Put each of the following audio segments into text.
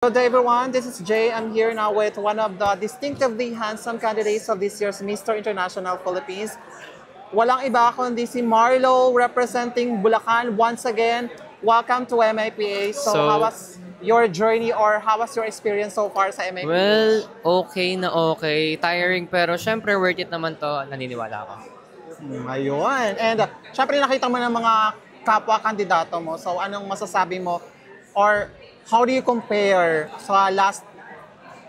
Hello there everyone, this is Jay. I'm here now with one of the distinctively handsome candidates of this year's Mr. International Philippines. Walang iba kundi si Marlo representing Bulacan once again. Welcome to MIPA. So how was your journey or how was your experience so far sa MIPA? Well, okay na okay. Tiring pero syempre worth it naman to. Naniniwala ako. Ayun. And syempre nakita mo ng mga kapwa kandidato mo. So anong masasabi mo or how do you compare sa last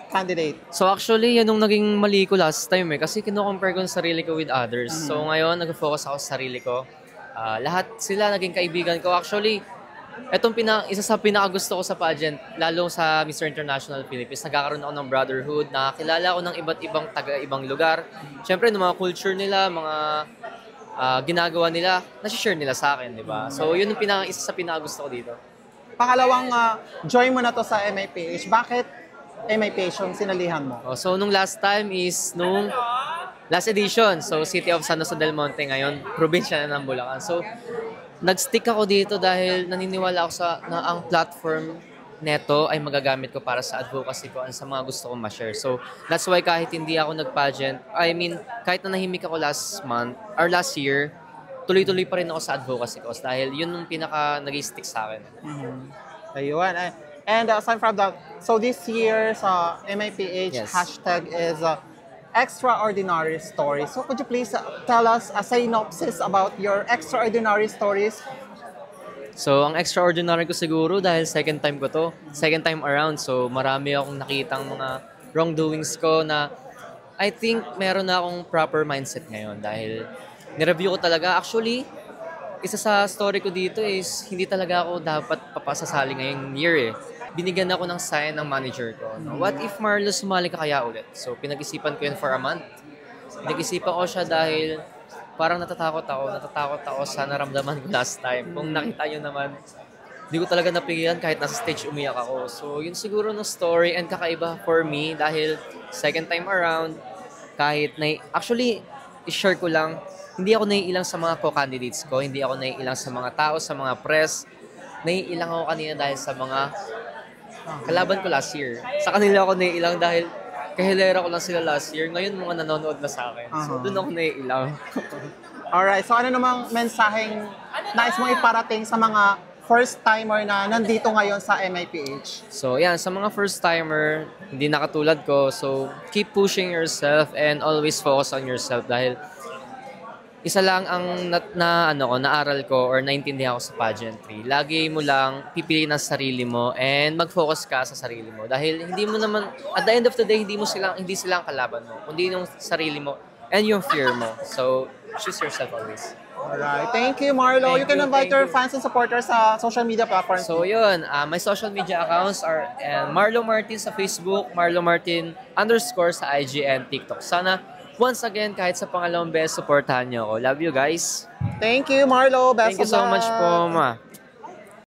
candidate? So actually, yan yung naging mali ko last time eh. Kasi kino-compare ko yung sarili ko with others. So ngayon, nag-focus ako sa sarili ko. Lahat sila naging kaibigan ko. Actually, isa sa pinakagusto ko sa pageant, lalo sa Mr. International Philippines, nagkakaroon ako ng brotherhood, nakakilala ko ng iba't ibang taga-ibang lugar. Siyempre, ng mga culture nila, mga ginagawa nila, nasi-share nila sa akin, di ba? So yun yung isa sa pinakagusto ko dito. Pangalawang join mo na to sa MIPH. Bakit MIPH yung sinalihan mo? So nung last time is nung last edition. So City of San Jose del Monte ngayon, probinsya na ng Bulacan. So nag-stick ako dito dahil naniniwala ako na ang platform neto ay magagamit ko para sa advocacy ko at sa mga gusto kong ma-share. So that's why kahit hindi ako nag-pageant, kahit na nahimik ako last month or last year, tuloy-tuloy pa rin ako sa advocacy ko dahil yun yung pinaka nag-stick sa akin. Ayun. And aside from that, so this year's MIPH Yes. hashtag is extraordinary stories. So could you please tell us a synopsis about your extraordinary stories? So ang extraordinary ko siguro dahil second time around. So marami akong nakitang mga wrongdoings ko na I think meron na akong proper mindset ngayon dahil nireview ko talaga. Actually, isa sa story ko dito is hindi talaga ako dapat papasasali ngayong year eh. Binigyan ako ng sign ng manager ko. No? What if Marlo sumali ka kaya ulit? So pinag-isipan ko yun for a month. Pinag-isipan ko siya dahil parang natatakot ako sa naramdaman ko last time. Kung nakita nyo naman, hindi ko talaga napigilan kahit nasa stage umiyak ako. So yun siguro no story and kakaiba for me dahil second time around, actually, i-share ko lang, hindi ako naiilang sa mga co-candidates ko, hindi ako naiilang sa mga tao, sa mga press. Naiilang ako kanina dahil sa mga kalaban ko last year. Sa kanila ako naiilang dahil kahilera ko lang sila last year. Ngayon mga nanonood na sa akin. So doon ako naiilang. Alright, so ano namang mensaheng nais mong iparating sa mga first-timer na nandito ngayon sa MIPH? So yan, sa mga first-timer, hindi nakatulad ko. So keep pushing yourself and always focus on yourself dahil isa lang ang naaral ko or naintindihan ko sa pageantry. Lagi mo lang pipiliin ang sarili mo and mag-focus ka sa sarili mo. Dahil hindi mo naman, at the end of the day, hindi sila ang kalaban mo. Kundi yung sarili mo and yung fear mo. So, choose yourself always. Alright, thank you Marlo. You can invite your fans and supporters sa social media platforms. So yun, my social media accounts are Marlo Martin sa Facebook, Marlo Martin _ sa IG and TikTok. Sana once again, kahit sa pangalawang beses, supportahan niyo ako. Love you guys. Thank you, Marlo. Best Thank you so much po, ma.